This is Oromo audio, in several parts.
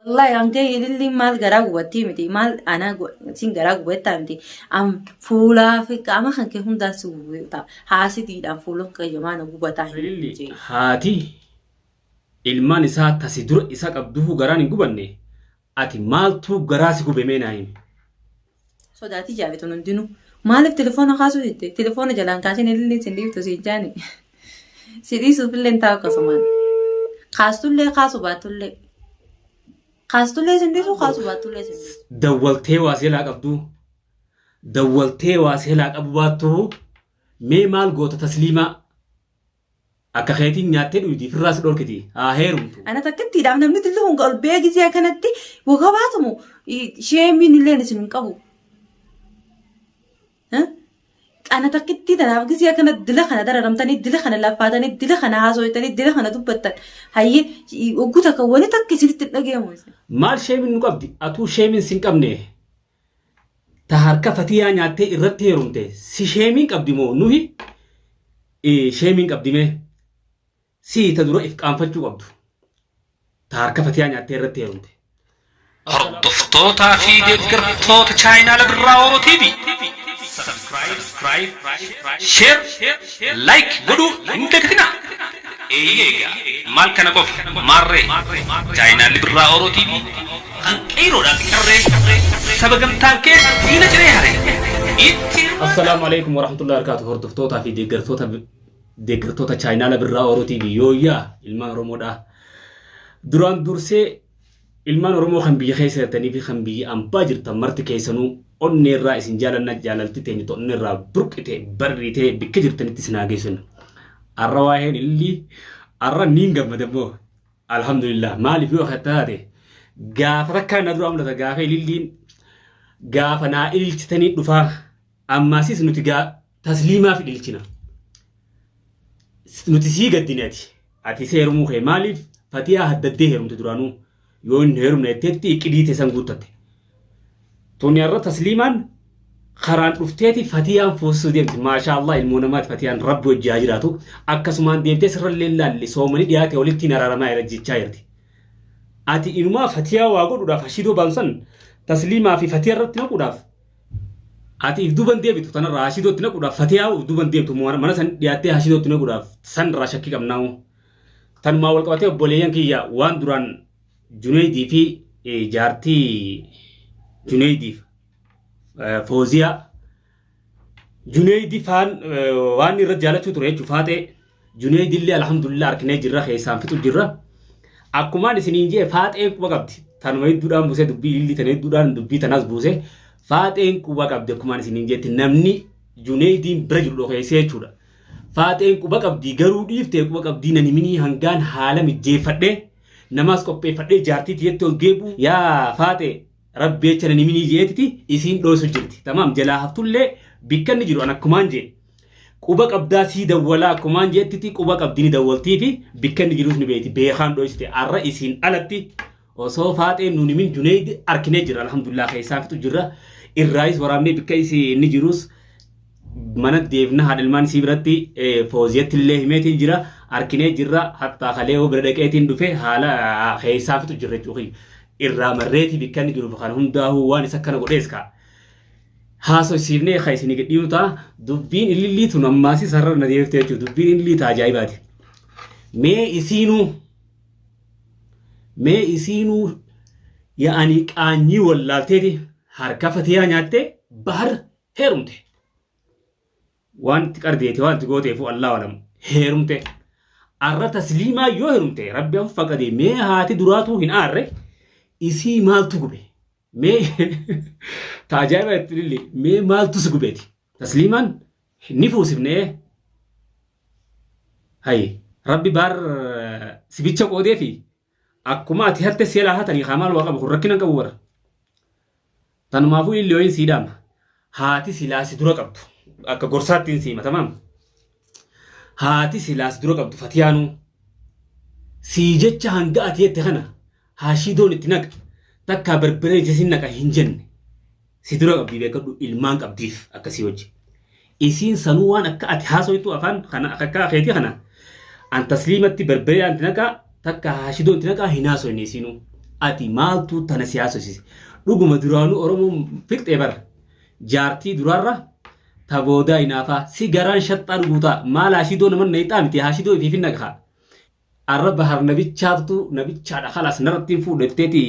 والله أنكي اللي مال جراج وتيمتي مال أنا سين جراج وتامتي أم فولا في كام خن كهم داسو تا حاسدي أم فولون كيمان أبو بتاعي Ililli جي haati ilmaan isaa tasi dura isa qabduhu garaan hin gubanne ati maaltu garaa si gube mee naa himi. صداتي جابت ونندنو مالك تليفون خاصو جدي تليفون جلان كاسين اللي سنديف تسيجاني سيدي سوفل انتاو كسمان خاصو باتولي خاصتولي سنديسو خاصو باتولي سنديسو Dawwaltee waa seelaa qabdu dawwaltee waa seelaa qabu baattu mee maal goota tasliimaa akka keetiin nyaattee dhuydi firraas dhorkiti haa heerumtu. أنا تكتي دام نمني تلهم قال بيجي زي كانتي وقباتمو شيء من اللي نسمن قبو ها أنا تكتي ده نابجي زي كانت دلخنا ده رمتني دلخنا لا فاتني دلخنا هازويتني دلخنا دبتن هاي وقولك وين تكسر تلاقيه موسى Maal sheemin nu qabdi atuu sheemin sin qabne ta harka fatiyaa nyaattee irratti heerumte si sheemin qabdi moo nuhi sheemin qabdi mee si ta dura if qaanfachuu qabdu ta harka fatiyaa nyaattee irratti heerumte. هردفتوتا في ديجرتوتا تشاينا لبراورو تي في سبسكرايب شير لايك بدو اندكتنا ايجا مال كان قف ماري تشاينا لبراورو تي في انقيرو دا كري سبغم تاكي دينا جري هاري Assalaamu alaikum warahmatullahi wabarakatuh. Hordoftootaa fi deeggartoota chaayinaala birraa Orootii fi yooyyaa ilmaan Oromoodha. Duraan dursee ilmaan Oromoo kan biyya keessa jirtanii fi kan biyya ambaa jirtan marti keessanuu onneerraa isin jaalanna jaalalti teenye onneerraa burqite barriitee bikka jirtanitti isin haageessan. Arra waa'een illi arra niin gammadamoo alhamdulillah maaliif yoo akka taate gaafa takkaan na dura amlata gaafa ililliin gaafa naa ililchitanii dhufaa ammaasis nuti tasliimaa fi ililchina. Nuti sii gaddinaati. Ati seerumuu kee maaliif fatiyaa haddaddee heerumte duraanuu yoo hin heerumne jetteetti qidhiite san guuttatte. Tuni irra tasliimaan karaan dhufteeti fatiyaan fuusuu deemti. Maashaallah ilmoo namaati fatiyaan rabbi wajjaa jiraatu. Akkasumaan deemtee sirrallee laalli soomanii dhiyaate walitti hin araaramaa irra jechaa jirti. Ati inumaa fatiyaa waa godhuudhaaf hashidoo baansan tasliimaa fi fatiyaa irratti naquudhaaf. Ati if duban deebitu tanarraa hashidootti naquudhaaf fatiyaa if duban deebitu mana san dhiyaattee hashidootti naquudhaaf sanirraa shakkii qabnaamu. Tanumaa wal qabatee obboleeyyan kiyya waan duraan Junaydii fi jaartii Junaydiif Fooziyaa Junaydi faan waan irra jaalachuu ture jechuudha faatee Junaydillee alhamdulillah arkinee jirra keessaan fixu jirra. Akkumaan isiniin jee faaxeen quba qabdi. Tanuma hedduudhaan buusee dubbii illi tan hedduudhaan dubbii tanaas buusee faaxeen quba qabdi akkumaan isiniin jeetti namni Junaydiin bira jiru dhokeessee jechuudha. Faaxeen quba qabdi garuu dhiiftee quba qabdi nani minii hangaan haala mijjeeffadhee namaas qopheeffadhee jaartii tiyetti ol geebu yaa faaxee rabbi jecha nani minii jeetiti isiin dhoosu jirti. Tamaam jalaa haftullee bikkanni jiru an akkumaan jee. Quba qabdaa sii dawwalaa akkumaan jeettiti quba qabdini dawwaltii fi bikkanni jirus ni beeti beekaan dhoosite arra isiin alatti osoo faaxeen nuni min Junaydi arkinee jira alhamdulillah keessaa fixu jirra irraayis waraabnee bikka inni jirus mana deebna haadhalmaan isii biratti Fooziyatti illee himeetiin jira arkinee jirra hattaa kalee bira dhaqeetiin dhufe haala keessaa fixu jirra jechuudha irraa marreeti bikkanni jiruuf kan hundaa'uu waan isa kana godhees ka'a. Haasoo siifnee kan isin gadhiimu ta'a dubbiin ililliitu nammaasi sarara na deeftee jechuudha dubbiin ililliitu ajaa'ibaati. Mee isiinuu yaa'anii qaanyii wallaalteeti harka fatiyaa nyaattee bahar heerumte. Waan itti qardeeti waan itti gooteefu Allah walam heerumte. Arra tasliimaa yoo heerumte rabbi affa qadee mee haati duraatuu hin aarre isii maaltu gube. Mee taajaa'iba itti mee maaltu si gubeeti. Tasliimaan ni fuusifnee. Hayi rabbi baar sibicha qoodee fi akkuma ati hatte seelaa hatanii qaamaal waa qabu kun rakkina qabu bara. Tanumaafuu illee ho'iin siidaama. Haati silaasi dura qabdu. Akka gorsaattiin siima tamaam. Haati silaasi dura qabdu fatiyaanuu. Sii jecha hanga ati jette kana haashidoon itti naqa. Takka barbaree jesin naqa hin jenne. Si dura qabdii beekadhu ilmaan qabdiif akkasii wajji. Isiin sanuu waan akka ati haasoitu afaan kana akka keetii kana. An tasliimatti barbaree anti naqa takka haashidoon itti naqa hin haasoinne isiinuu. ati maaltu tana siyaasosise dhuguma duraanuu oromoo fiqxee bara jaartii duraarra taboodaa inaafaa si garaan shaxxaa dhuguutaa maal haashidoo naman nayixaa miti haashidoo ifiifin naqaa arra bahar nabichaadha khalaas narrattiin fuudhetteeti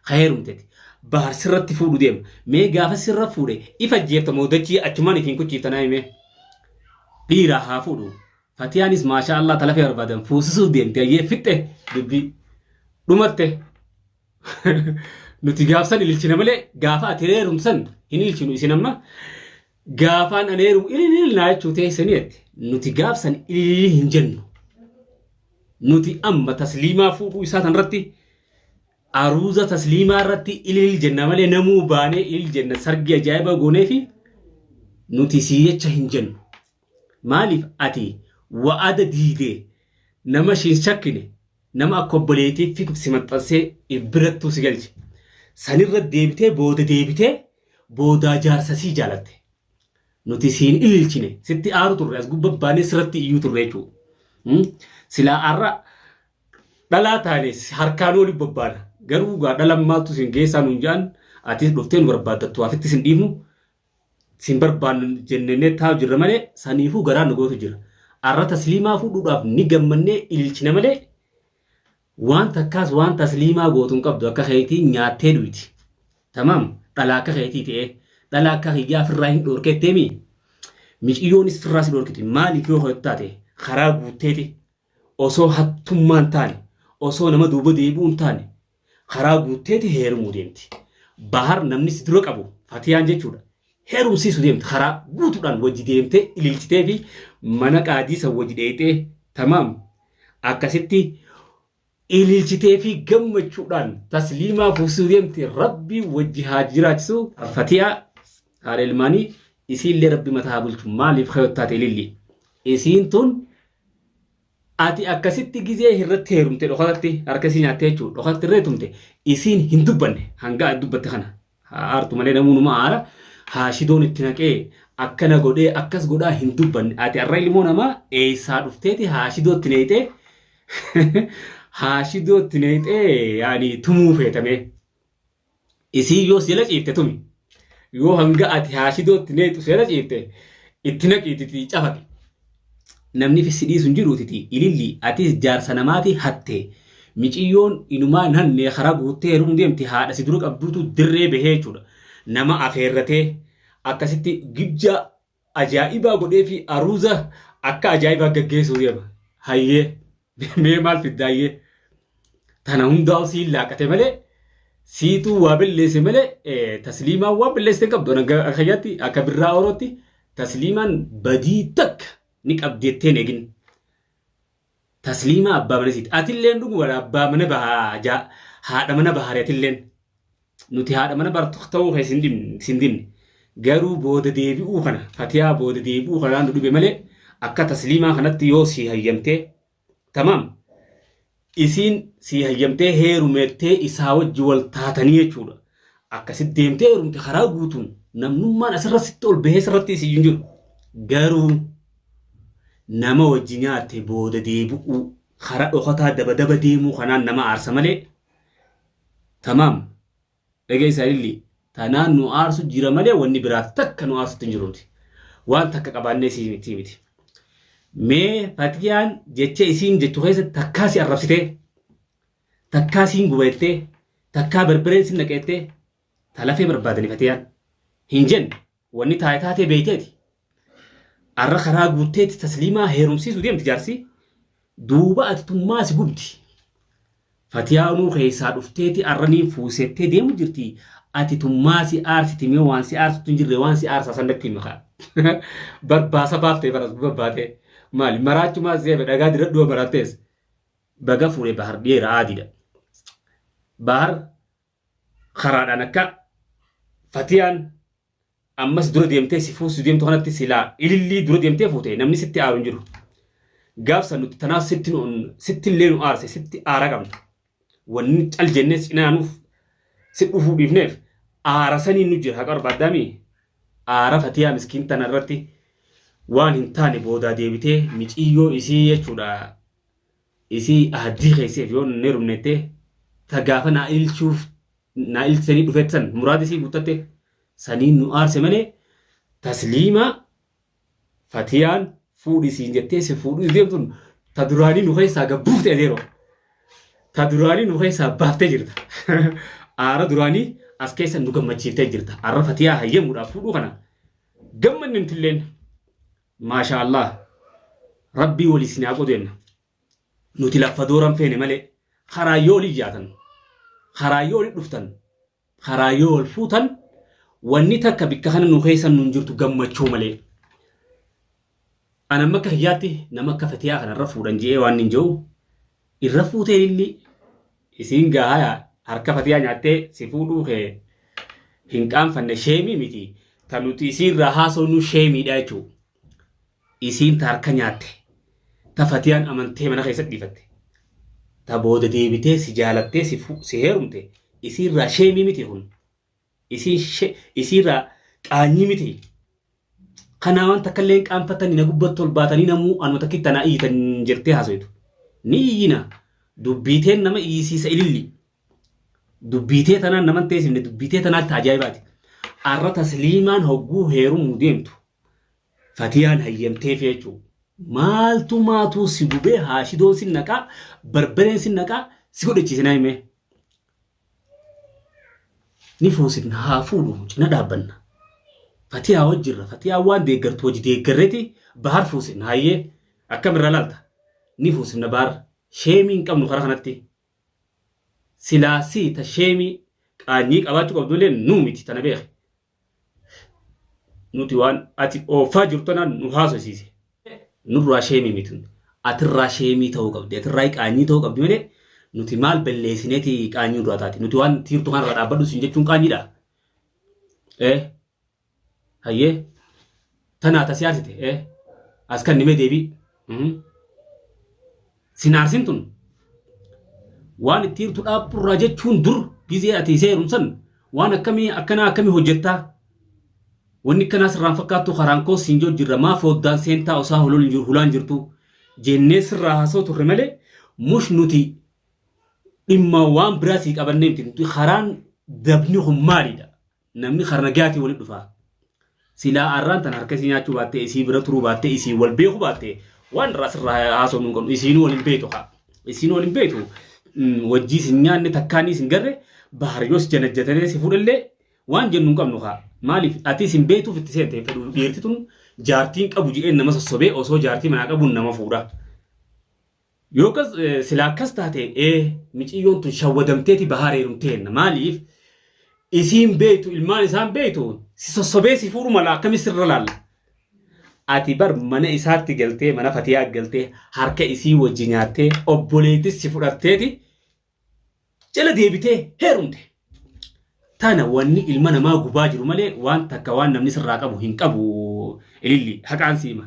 khayrumteeti bahar sirratti fuudhu deema mee gaafa sirra fuudhe ifa jeefta moodachii achumaan ifiin kuchiiftanaa himee dhiiraa haa fuudhu fatiyaanis maashaa Allah talafee barbaadan fuusisuu deemte ayyee fixxe dubbii dhumatte nuti gaafsan ililchina malee gaafa ati reerumsan hin ililchinu isin amma gaafaan aneerum ililil naa jechuu teessaniitti nuti gaafsan ililii hin jennu nuti amma tasliimaa fuudhuu isaa tanirratti aruuza tasliimaa irratti ilil jenna malee namuu baanee ilil jenna sargi ajaa'iba goonee fi nuti sii jecha hin jennu maaliif ati wa'ada diidee nama shiin shakkine nama akka obboleetiif fi si maxxansee birattuu si galche sanirra deebitee boodaa jaarsasii jaalatte nuti siin ililchine sitti aaru turre as gubbabbaanee sirratti iyyuu turre jechuudha silaa arra dhalaa taanes harkaan oli babbaana garuu gaa dhalan maaltu sin geessaa nuun jedhan atis dhuftee nu barbaaddattu afitti sin dhiifnu sin barbaannu jennee taa'u jirra malee saniifuu garaa nu gootu jira arra tasliimaa fuudhuudhaaf ni gammannee ililchina malee waan takkaas waan tasliimaa gootuun qabdu akka keetii nyaattee duyti tamaam dhalaa akka keetii ta'ee dhalaa akka hiyyaa firraa hin dhoorketteemi miicciyoonis firraa si dhoorkiti maaliif yoo ho'attaate karaa guutteeti osoo hattummaan taane osoo nama duuba deebi'uun taane karaa guutteeti heerumuu deemti bahar namni si dura qabu fatiyaan jechuudha heerumsiisu deemti karaa guutuudhaan wajji deemtee ililchitee fi mana qaadii san wajji dheeyxee tamaam akkasitti ililchitee fi gammachuudhaan tasliimaa fuusuu deemti rabbi wajji haa jiraachisu fatiyaa haadha ilmaanii isiillee rabbi mataa bulchu maaliif kayottaate ililli isiin tun ati akkasitti gizee irratti heerumte dhokatatti harkasii nyaattee jechuudha dhokatti irree tumte isiin hin dubbanne hanga dubbatte kana aartu malee namuunuma aara haashidoon itti naqee akkana godhee akkas godhaa hin dubbanne ati arra ilmoo namaa eessaa dhufteeti haashidootti neeyxee haashidootti neeyxee yaani tumuu feetame isii yoo sila ciifte tumi yoo hanga ati haashidootti neeyxu sila ciifte itti naqiititi cafate namni fisidii sun jiruutiti ililli atis jaarsa namaati hatte miiciyyoon inumaa nanne karaa guuttee heeruun deemti haadha si dura qabduutu dirree bahee jechuudha nama afeerratee akkasitti gibja ajaa'ibaa godhee fi aruuza akka ajaa'ibaa gaggeessuu deema hayyee mee maal fiddaayyee tana hundaa'u siin laaqate malee siituu waa billeesse malee tasliimaan waa billeesse qabdu akkayyatti akka birraa orootti tasliimaan badii takka ni qabdeetteen egin tasliima abbaa mana siiti atilleen dhugu wala abbaa mana bahaa haadha mana bahareetilleen nuti haadha mana bartu ta'uu kee sindin garuu booda deebi'uu kana fatiyaa booda deebi'uu kanaan dhube malee akka tasliimaa kanatti yoo si hayyamtee tamaam isiin si hayyamtee heerumeettee isaa wajji wal taatanii jechuudha akkasitti deemtee heerumte karaa guutuun namnummaan asirra sitti ol bahee sirratti isii hin jiru garuu nama wajji nyaatte booda deebi'uu karaa dhokataa daba deemuu kanaan nama aarsa malee tamaam dhageessaa illi tanaan nu aarsu jira malee wanni biraa takka nu aarsutti hin jiruuti waan takka qabaannee sii miti mee fatiyaan jecha isiin jechuu keessatti takkaa si arrabsitee takkaa siin gubattee takkaa barbareen si naqettee talafee barbaadanii fatiyaan hin jenne wanni taatee beekteeti arra karaa guutteetti tasliimaa heerumsiisu deemti jaarsi duuba ati tummaa si gubdi fatiyaanuu keessaa dhufteeti arraniin fuusettee deemu jirti ati tummaa si aarsiti mee waan si aarsutu hin jirre waan si aarsaa sandatti hin makaa barbaasa baaftee baras babbaatee maali maraachumaa seefe dhagaa diradhuu baraattees baga fuudhee bahar dheeraa adiidha bahar karaadhaan akka fatiyaan ammas dura deemtee si fuusu deemtu kanatti silaa ilillii dura deemtee fuute namni sitti aaru hin jiru gaafsa nuti tanaaf sitti illee nu aarse sitti aara qabna wanni cal jennee cinaanuuf si dhufuu dhiifneef aara sanii nu jira haqa barbaaddaami aara fatiyaa miskiin tana irratti waan hin taane boodaa deebitee miiciyyoo isii jechuudha isii ahaddii keesseef yoo hin heerumnettee تجافا نائل شوف نائل سني دفتن مراد سي بوتته سنين نوار سمنه تسليما فتيان فودي سينجتي سفودي ديمتون تدراني نوخيسا غبوفت اديرو تدراني نوخيسا بافتي جرتا ارا دراني اسكيسا نوغمچيتي جرتا ارا فتيا هيمودا فودو كنا غمن نتلين ما شاء الله ربي ولي سناقو دين نوتي لفدورم فين ملي خرايولي جاتن خرايولي دفتن خرايول فوتن wanni takka bikka kana nu keessan nun jirtu gammachuu malee ana makka hiyaatti nama akka fatiyaa kana irra fuudhan jee waan hin jiru irra fuutee illi isiin gaaya harka fatiyaa nyaattee si fuudhuu kee hin qaanfanne sheemii miti tan nuti isiin irraa haasofnu sheemiidha jechuu isiin ta harka nyaatte ta fatiyaan amantee mana keessatti dhiifatte ta booda deebitee si jaalattee si heerumte isiin irraa sheemii miti kun isira qaanyi miti kana waan takkalleen qaanfatanii na gubbattu ol baatanii namuu anuma takkitti na iyyitan jirtee haasoitu ni iyyina dubbiiteen nama iyyisiisa ililli dubbiitee tanaan naman teessifne dubbiitee tanaatti ajaa'ibaati arra tasliimaan hogguu heerumuu deemtu fatiyaan hayyamteef jechuu maaltu maatuu si gubee haashidoon sin naqaa barbareen sin naqaa si godhachiisinaa himee نفوسنا هافولو جنا دابنا فتيا وجرة فتيا وان ديجرت وجه ديجرتي بحر فوسنا هاي أكمل رلالتا نفوسنا بار شيمين كم نخرجناتي سلاسي تشيمي كأنيك أباتو قبضولين نوميتي تنبيه نوتيوان أتي أو فاجرتنا نهاسو سيسي نور شيمي ميتون أتر شيمي تو قبضي أتر كأني تو قبضي nuti mal belleesineeti qaanyuu du'ataati nuti waan tiirtu kan irra dhaabbadhu sin jechuun qaanyiidha hayyee tanaa tasiyaarsite as kan nimee deebii sinaarsin tun waan tiirtu dhaabburraa jechuun dur gizee ati seerumsan waan akkamii hojjettaa wanni akkanaas irraan fakkaattu karaan koo siin jirra maa foddaan seentaa osaa hulaan jirtu jennee sirraa haasoo turre malee mush nuti imma waan biraasii qabannee miti karaan dabni hummaadha namni karnagaati wali dhufa silaa arraan tan harka isii nyaachuu baattee isii bira turuu baattee isii wal beeku baattee waan raasirraa haasofnu hin qabnu isiin waliin beetu isiin waliin beetu wajjii sin nyaanne takkaanii sin garre baharyoos janajjatanii si fuudhallee waan jennu hin qabnu maaliif ati sin beetuuf itti seente fedhu dhiirtituun jaartiin qabu ji'een nama sossobee osoo jaartii manaa qabuun nama fuudha. Yookas silaakas taate miciyyoon tun shawwadamteeti bahareerumteen maaliif isiin beetu ilmaan isaan beetu si sossobee si fuudhu mala akkamis irra laalla ati bar mana isaatti galtee mana fatiyaa galtee harka isii wajji nyaattee obboleettis si fudhatteeti jala deebitee heerumte tana wanni ilma namaa gubaa jiru malee waan takka waan namni sirraa qabu hin qabu ililli haqaan siima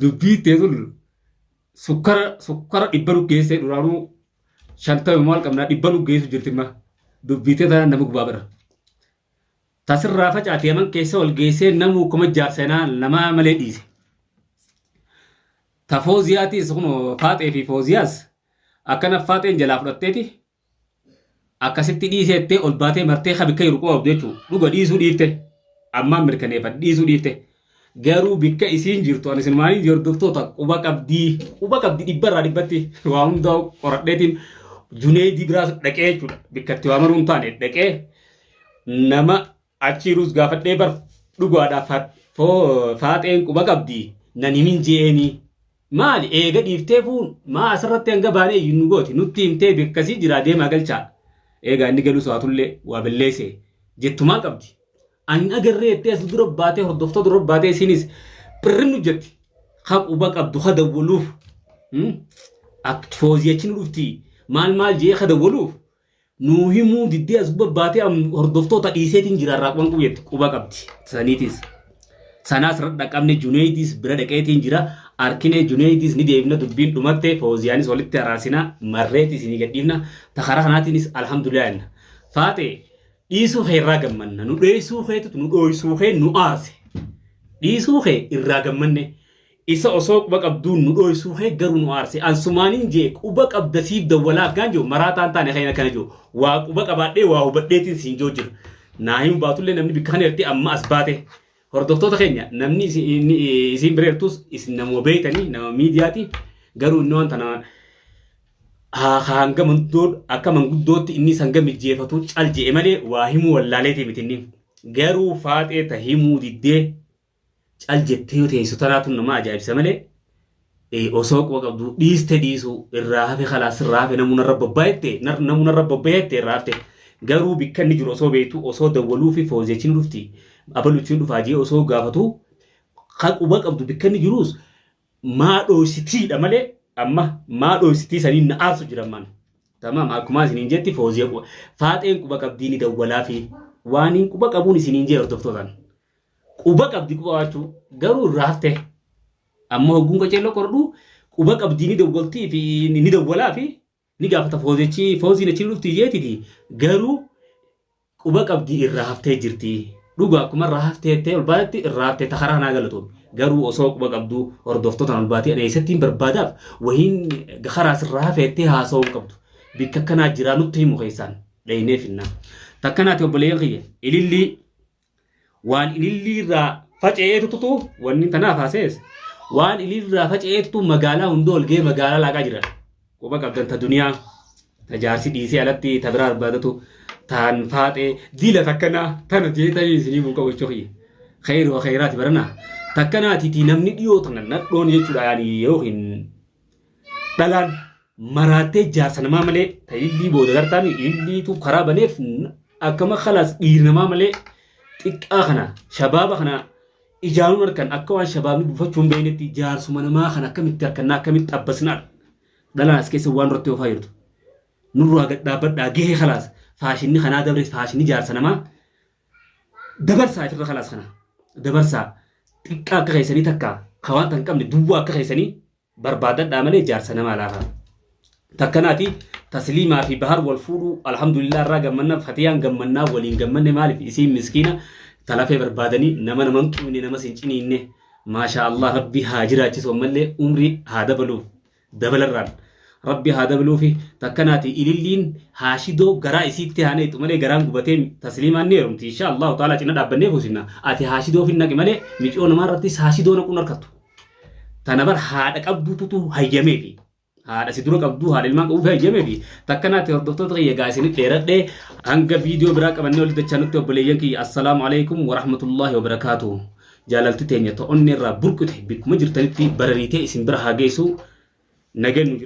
dubbiittee tul sukkara dhibba geessee duraanuu shantama maal qabnaa dhibba geessu jirtimma dubbiitee tanaan nama gubaa bira tasirraa facaatee aman keessa wal geessee namu kuma jaarsanaa nama malee dhiise ta fooziyaatis kun faaxee fi fooziyaas akkana faaxeen jalaa fudhatteeti akkasitti dhiiseettee ol baatee martee habikka jiru qoobdu jechuudha dhuga dhiisuu dhiifte ammaan mirkaneeffadhe dhiisuu dhiifte garuu bikka isiin jirtu anis maanii hordoftoota quba qabdi dhibbarraa dhibbatti waa hundaa qoradheetiin Junaydii biraas dhaqee jechuudha bikkatti waa maruun taane dhaqee nama achiirus gaafadhee bar dhugaadhaaf faaxeen quba qabdi nan himin jeeni maali eega dhiiftee fuun maa asirratti hanga baanee iyyuu gooti nutti himtee bikkasii jira deemaa galchaa eega inni galuu so'atullee waa balleesse jettumaa qabdi. Ani agarree tees dura baatee hordoftoota dura baatee isinis birrinnu jetti quba qabdu hadawwaluuf akka fooziyachin dhufti maal jee hadawwaluuf nuu himuu diddee as baatee hordoftoota dhiiseetiin jiraarraa qaban jetti quba qabdi saniitis sanaas radha qabne Junaydis bira dhaqeetiin jira arkine Junaydis ni deebina dubbiin dhumatte fooziyaanis walitti araarsina marreetis ni gadhiifna takara kanaatiinis alhamdulillah faate dhiisuu kee irraa gammanna nu dheessuu keetu nu dhooysuu kee nu aase dhiisuu kee irraa gammanne isa osoo quba qabduun nu dhoysuu hee garuu nu aarse ansumaaniin jee quba qabdasiif dawwalaaf gaan jiru maraataan taane kana kana jiru waa quba qabaadhee waa hubadheetiin siin joo jiru naahiin baatullee namni bikkaan erti amma as baate hordoftoota keenya namni isin bireertus isin nama beeytanii nama miidiyaati garuu inni waan tana hanga mandood akka manguddootti inni sanga mijjeefatu cal jee malee waa himuu wallaaleeti mitinni garuu faaxee ta himuu diddee cal jettee yoo teessu tanaatu nama ajaa'ibsa malee osoo quba qabdu dhiiste dhiisu irraa hafe khalaas irraa hafe namuuna rabbabbaayettee irraa hafte garuu bikka inni jiru osoo beektu osoo dawwaluu fi foozeechiin dhufti abaluchiin dhufaa jee osoo gaafatu quba qabdu bikka inni jirus maa dhoysitiidha malee amma maa dhoysitii saniin na aarsu jiramman tamam akkuma isiniin jetti foozee quba faaxeen quba qabdiini dawwalaa fi waaniin quba qabuun isiniin jee hordoftootaan quba qabdi quba waachuu garuu irraa hafte amma hogguun qaceelloo qordhu quba qabdiini dawwaltii fi ni dawwalaa fi ni gaafata fooziin achi dhufti jeetiti garuu quba qabdii irraa haftee jirti dhuga akkuma irraa haftee ol baatti irraa haftee takaraa naa galatoon garuu osoo quba qabdu hordoftootaan ol baatee aneessattiin barbaadaaf wahiin gaharaas irraa hafeettee haasa'uu qabdu bikka akkanaa jiraa nutti himu keessaan dhaynee finnaa takkanaati obboleeyyan kiyya ilillii waan ilillii irraa faca'eetu tutu wanni tanaaf haasees waan ilillii irraa faca'eetu magaalaa hundoo ol ga'ee magaalaa laaqaa jira quba qabdan ta duniyaa ta jaarsi dhiisee alatti ta biraa barbaadatu taan faaxee diila takkanaa tana jeetanii isinii muka gochuu kiyya khayru khayraati baranaa takkanaatiiti namni dhiyoo tana nadhoon jechuudha yaani yookiin dhalaan maraattee jaarsa namaa malee ta ilillii booda gartaan ililliitu karaa baneef akkama khalaas dhiir namaa malee xiqqaa kana shabaaba kana ijaanuun harkan akka waan shabaabni buufachuun beeynetti jaarsuma namaa kana akkamitti harkannaa akkamitti abbasnaadha dhalaan as keessa waan irratti oofaa jirtu nurraa gad dhaabbadhaa gahee khalaas faashinni kanaa dabre faashinni jaarsa namaa dabarsaa ifirra khalaas kana dabarsaa xiqqaa akka keessanii takka kawaan tan qabne duwwaa akka keessanii barbaadadhaa malee jaarsa namaa laafaa takkanaati tasliimaa fi bahar wal fuudhu alhamdulillah irraa gammannaa fatiyaan gammannaa waliin gammanne maaliif isiin miskiina talafee barbaadanii nama naman qibne nama sin ciniinne maasha Allah rabbi haa jiraachisu ammallee umrii haa dabaluuf dabalarraan rabbi haa dabaluufi takkanaati ililliin haashidoo garaa isiitti haaneetu malee garaan gubatee tasliimaan ni heerumti insha Allah ta'ala cina dhaabbannee fuusinna ati haashidoo fi naqi malee micoo namaa irrattis haashidoo naquun harkattu tana bar haadha qabduutu hayyameefi haadha si dura qabdu haadha ilmaan qabuuf hayyameefi takkanaati hordoftoota kiyya gaasinitti dheeradhee hanga viidiyoo biraa qabannee ol dachanutti obboleeyyan kiyya assalaamu alaikum wa rahmatullahi wa barakaatuh jaalalti teenya ta'onni irraa burqite bikkuma jirtanitti barariitee isin bira haa geessu nagaan